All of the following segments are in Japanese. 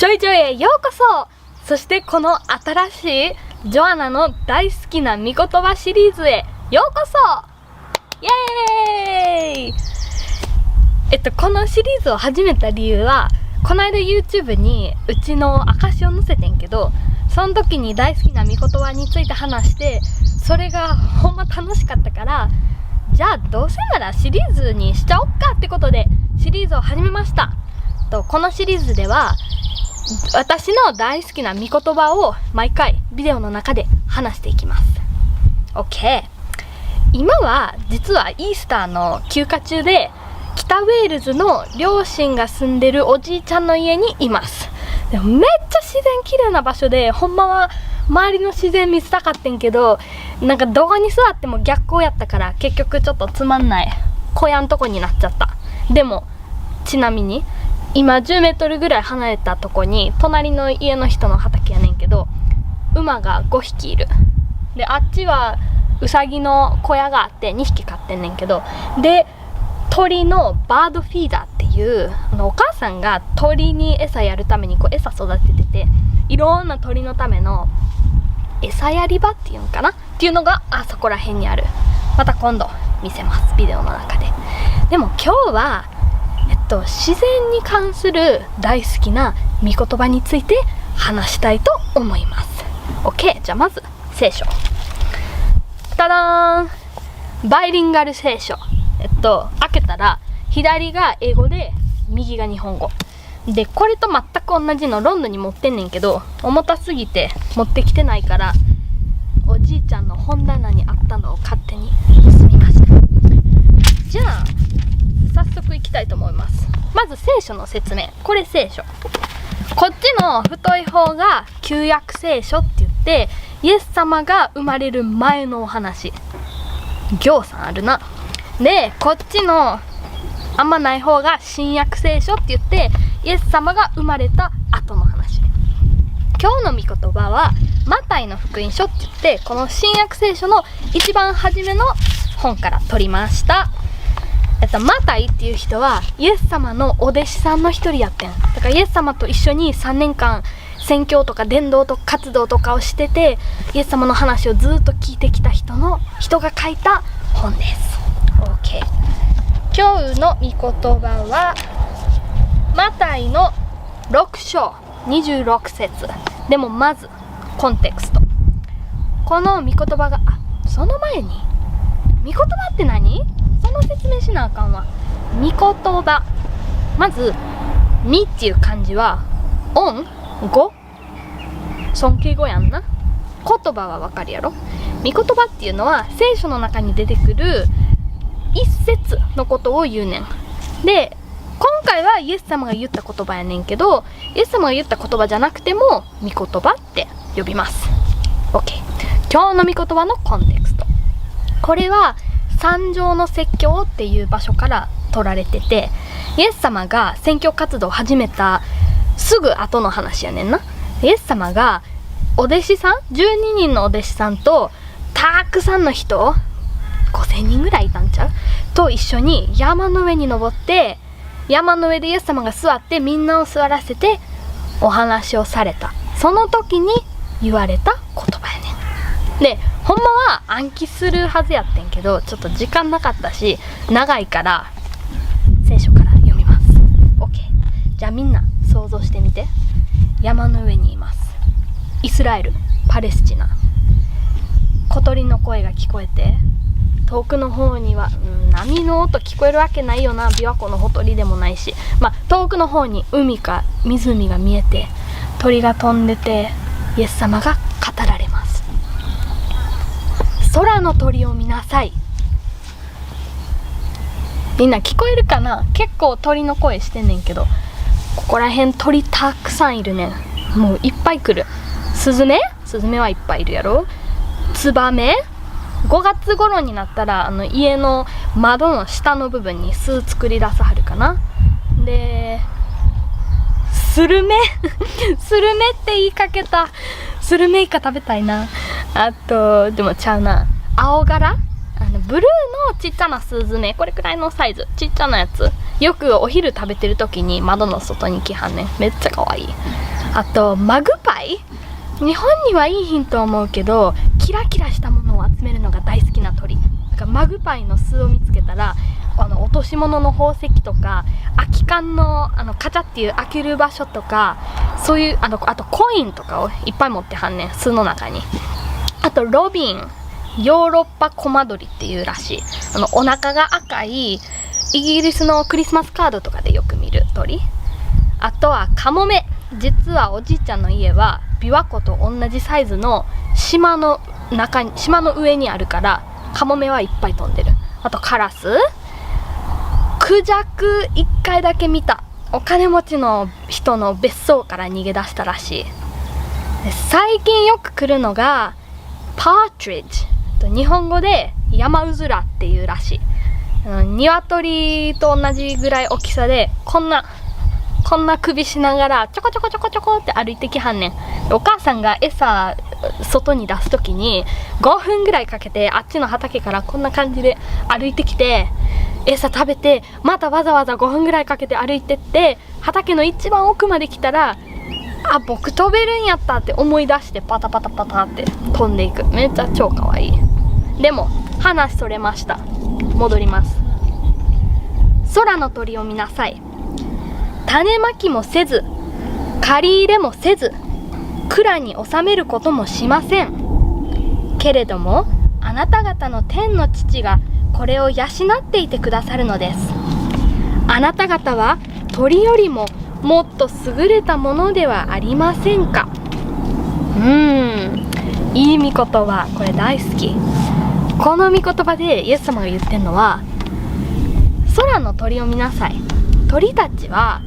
ちょいちょいへようこそ。そしてこの新しいジョアナの大好きな御言葉シリーズへようこそ。イエーイ。このシリーズを始めた理由は、この間 YouTube にうちの証を載せてんけど、その時に大好きな御言葉について話して、それがほんま楽しかったから、じゃあどうせならシリーズにしちゃおっかってことでシリーズを始めました。このシリーズでは私の大好きな御言葉を毎回ビデオの中で話していきます。 OK。 今は実はイースターの休暇中で、北ウェールズの両親が住んでるおじいちゃんの家にいます。でもめっちゃ自然綺麗な場所で、ほんまは周りの自然見せたかってんけど、なんか動画に座っても逆光やったから結局ちょっとつまんない小屋んとこになっちゃった。でもちなみに今10メートルぐらい離れたとこに隣の家の人の畑やねんけど、馬が5匹いる。であっちはウサギの小屋があって2匹飼ってんねんけど、で鳥のバードフィーダーっていうお母さんが鳥に餌やるために餌育ててて、いろんな鳥のための餌やり場っていうのかなっていうのがあそこら辺にある。また今度見せます、ビデオの中で。でも今日は自然に関する大好きな御言葉について話したいと思います。 OK。 じゃあまず聖書。ただーん、バイリンガル聖書。開けたら左が英語で右が日本語で、これと全く同じのロンドンに持ってんねんけど、重たすぎて持ってきてないから、おじいちゃんの本棚にあったのを勝手に盗みました。じゃあ早速いきたいと思います。まず聖書の説明。これ聖書。こっちの太い方が旧約聖書って言って、イエス様が生まれる前のお話。行さんあるな。でこっちのあんまない方が新約聖書って言って、イエス様が生まれた後の話。今日の御言葉はマタイの福音書って言って、この新約聖書の一番初めの本から取りました。マタイっていう人はイエス様のお弟子さんの一人やってん。だからイエス様と一緒に3年間宣教とか伝道とか活動とかをしてて、イエス様の話をずっと聞いてきた人が書いた本です。 OK。 今日の御言葉はマタイの6章26節。でもまずコンテクスト。この御言葉がその前に御言葉って何？その説明しなあかんわ。御言葉。まずみっていう漢字は音語、尊敬語やんな。言葉はわかるやろ。御言葉っていうのは聖書の中に出てくる一節のことを言うねん。で今回はイエス様が言った言葉やねんけど、イエス様が言った言葉じゃなくても御言葉って呼びます。 OK。 今日の御言葉のコンテクスト。これは三条の説教っていう場所から取られてて、イエス様が宣教活動を始めたすぐ後の話やねんな。イエス様がお弟子さん12人のお弟子さんとたくさんの人5000人ぐらいいたんちゃうと一緒に山の上に登って、山の上でイエス様が座ってみんなを座らせてお話をされた。その時に言われた言葉やねん。でほんまは暗記するはずやってんけど、ちょっと時間なかったし長いから聖書から読みます。 OK。 じゃあみんな想像してみて。山の上にいます。イスラエル、パレスチナ。小鳥の声が聞こえて、遠くの方には、波の音聞こえるわけないよな。琵琶湖のほとりでもないし、遠くの方に海か湖が見えて、鳥が飛んでて、イエス様が語られます。空の鳥を見なさい。みんな聞こえるかな？結構鳥の声してんねんけど、ここら辺鳥たくさんいるねん。もういっぱい来る。スズメはいっぱいいるやろ。ツバメ、5月頃になったら家の窓の下の部分に巣作り出さはるかな。でスルメスルメって言いかけた。スルメイカ食べたいな。あとでもちゃうな、青柄、ブルーのちっちゃなスズメ、これくらいのサイズ、ちっちゃなやつよくお昼食べてる時に窓の外に来はんねん。めっちゃ可愛い。あとマグパイ、日本にはいいヒントは思うけど、キラキラしたものを集めるのが大好きな鳥だから、マグパイの巣を見つけたら落とし物の宝石とか空き缶のカチャっていう開ける場所とか、そういうあとコインとかをいっぱい持ってはんねん、巣の中に。あとロビン、ヨーロッパコマドリっていうらしい。お腹が赤いイギリスのクリスマスカードとかでよく見る鳥。あとはカモメ。実はおじいちゃんの家は琵琶湖と同じサイズの島の上にあるから、カモメはいっぱい飛んでる。あとカラス、クジャク1回だけ見た。お金持ちの人の別荘から逃げ出したらしい。最近よく来るのがパートリッジ、日本語で山うずらっていうらしい。鶏と同じぐらい大きさで、こんな首しながらちょこちょこちょこちょこって歩いてきはんねん。お母さんが餌外に出す時に5分ぐらいかけてあっちの畑からこんな感じで歩いてきて、餌食べて、またわざわざ5分ぐらいかけて歩いてって、畑の一番奥まで来たら、あ、僕飛べるんやったって思い出してパタパタパタって飛んでいく。めっちゃ超かわいい。でも話それました。戻ります。空の鳥を見なさい。種まきもせず、借り入れもせず、蔵に収めることもしません。けれどもあなた方の天の父がこれを養っていてくださるのです。あなた方は鳥よりももっと優れたものではありませんか。いい御言葉、これ大好き。この御言葉でイエス様が言ってるのは、空の鳥を見なさい。鳥たちは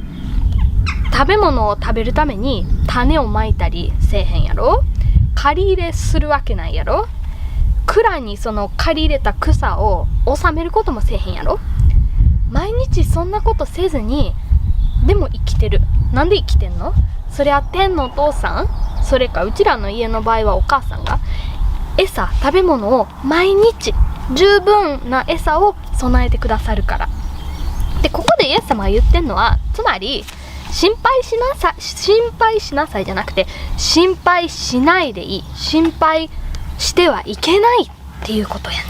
食べ物を食べるために種をまいたりせえへんやろ。借り入れするわけないやろ。蔵にその借り入れた草を収めることもせえへんやろ。毎日そんなことせずにでも生きてる。なんで生きてんの？それは天のお父さん、それかうちらの家の場合はお母さんが食べ物を毎日十分な餌を備えてくださるから。で、ここでイエス様が言ってんのは、つまり心配しなさいじゃなくて、心配しないでいい、心配してはいけないっていうことやねん。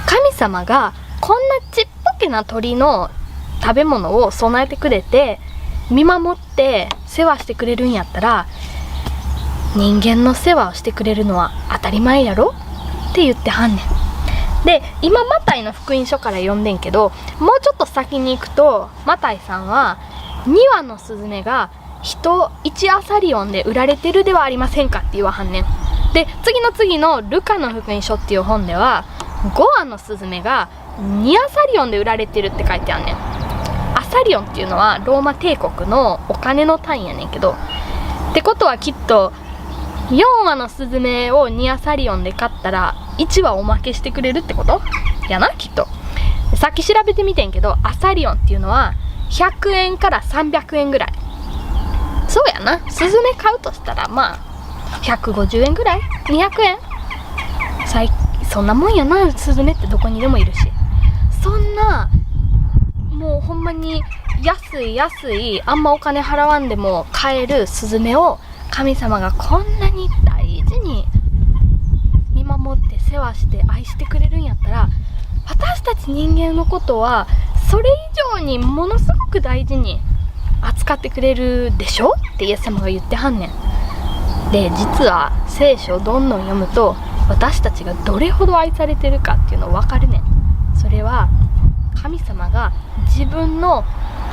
神様がこんなちっぽけな鳥の食べ物を備えてくれて、見守って世話してくれるんやったら、人間の世話をしてくれるのは当たり前やろって言ってはんねん。で、今マタイの福音書から読んでんけど、もうちょっと先に行くと、マタイさんは2羽のスズメが1アサリオンで売られてるではありませんかって言わはんねん。で、次のルカの福音書っていう本では、5羽のスズメが2アサリオンで売られてるって書いてあんねん。アサリオンっていうのはローマ帝国のお金の単位やねんけど、ってことはきっと4羽のスズメを2アサリオンで買ったら1羽おまけしてくれるってことやな、きっと。さっき調べてみてんけど、アサリオンっていうのは100円から300円ぐらい。そうやな、スズメ買うとしたらまあ150円ぐらい、200円、そんなもんやな。スズメってどこにでもいるし、そんなもうほんまに安いあんまお金払わんでも買えるスズメを神様がこんなに大事に見守って世話して愛してくれるんやったら、私たち人間のことはそれ以上にものすごく大事に扱ってくれるでしょってイエス様が言ってはんねん。で、実は聖書をどんどん読むと、私たちがどれほど愛されてるかっていうの分かるねん。それは神様が自分の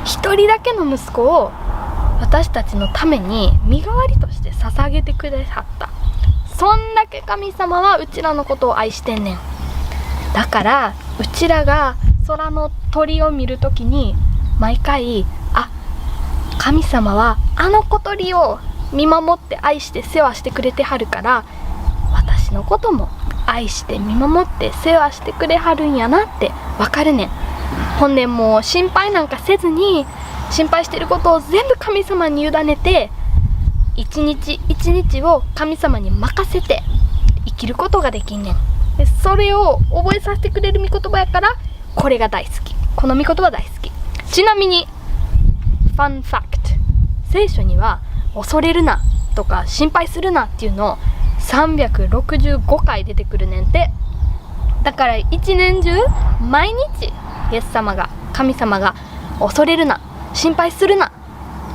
一人だけの息子を私たちのために身代わりとして捧げてくれはった。そんだけ神様はうちらのことを愛してんねん。だからうちらが空の鳥を見るときに毎回、神様はあの小鳥を見守って愛して世話してくれてはるから、私のことも愛して見守って世話してくれはるんやなってわかるねん。ほんでもう心配なんかせずに、心配してることを全部神様に委ねて、一日一日を神様に任せて生きることができんねん。で、それを覚えさせてくれる御言葉やから、これが大好き。この御言葉大好き。ちなみにファンファクト、聖書には恐れるなとか心配するなっていうのを365回出てくるねんて。だから一年中毎日イエス様が、神様が恐れるな、心配するな、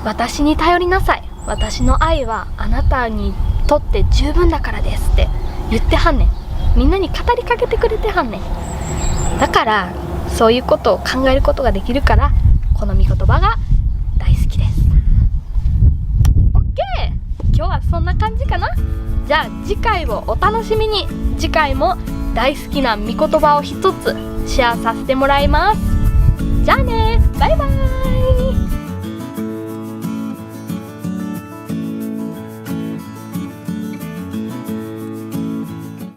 私に頼りなさい、私の愛はあなたにとって十分だからですって言ってはんねん。みんなに語りかけてくれてはんねん。だからそういうことを考えることができるから、この御言葉が大好きです。 OK、 今日はそんな感じかな。じゃあ次回をお楽しみに。次回も大好きな御言葉を一つシェアさせてもらいます。じゃあね、バイバイ。